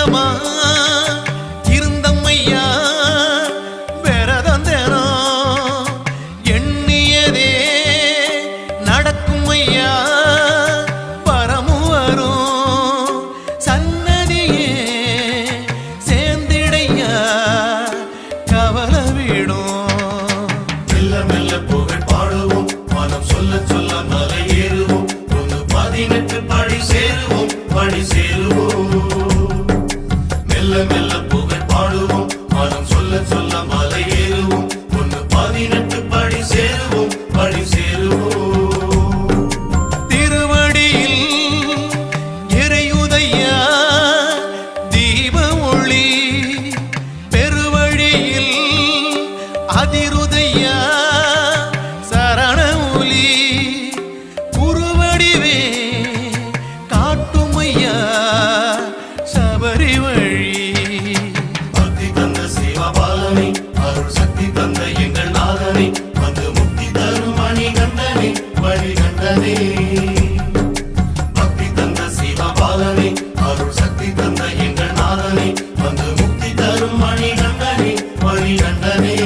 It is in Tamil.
விரதமா இருந்தம்மையா விரதந்தேனோ எண்ணியதே நடக்கும் ஐயா பரமு வரும் சன்னதியே சேர்ந்திடையா கவலை விடும் மெல்ல மெல்ல புகழ் பாடுவோம் மனம் சொல்ல சொல்ல மலை ஏறுவோம் 18 படி சேருவோம் படி சேருவோம் மெல்ல மெல்ல புகழ் பாடுவோம் மனம் சொல்ல சொல்ல மலை ஏறுவோம் 18 படி சேருவோம் படி சேருவோம் திருவடியில் இறையுதையா தீப ஒளி பெருவழியில் அதிருதையா சரண ஒலி குருவடிவே காட்டுமையா சபரி வழி பக்தி தந்த சிவபாலனை அருள் சக்தி தந்த எங்கள் நாதனை வந்து முக்தி தரும் மணிகண்டனே வழிகண்டனே பக்தி தந்த சிவபாலனை அருள் சக்தி தந்த எங்கள் நாதனை வந்து முக்தி தரும் மணிகண்டனே வழிகண்டனே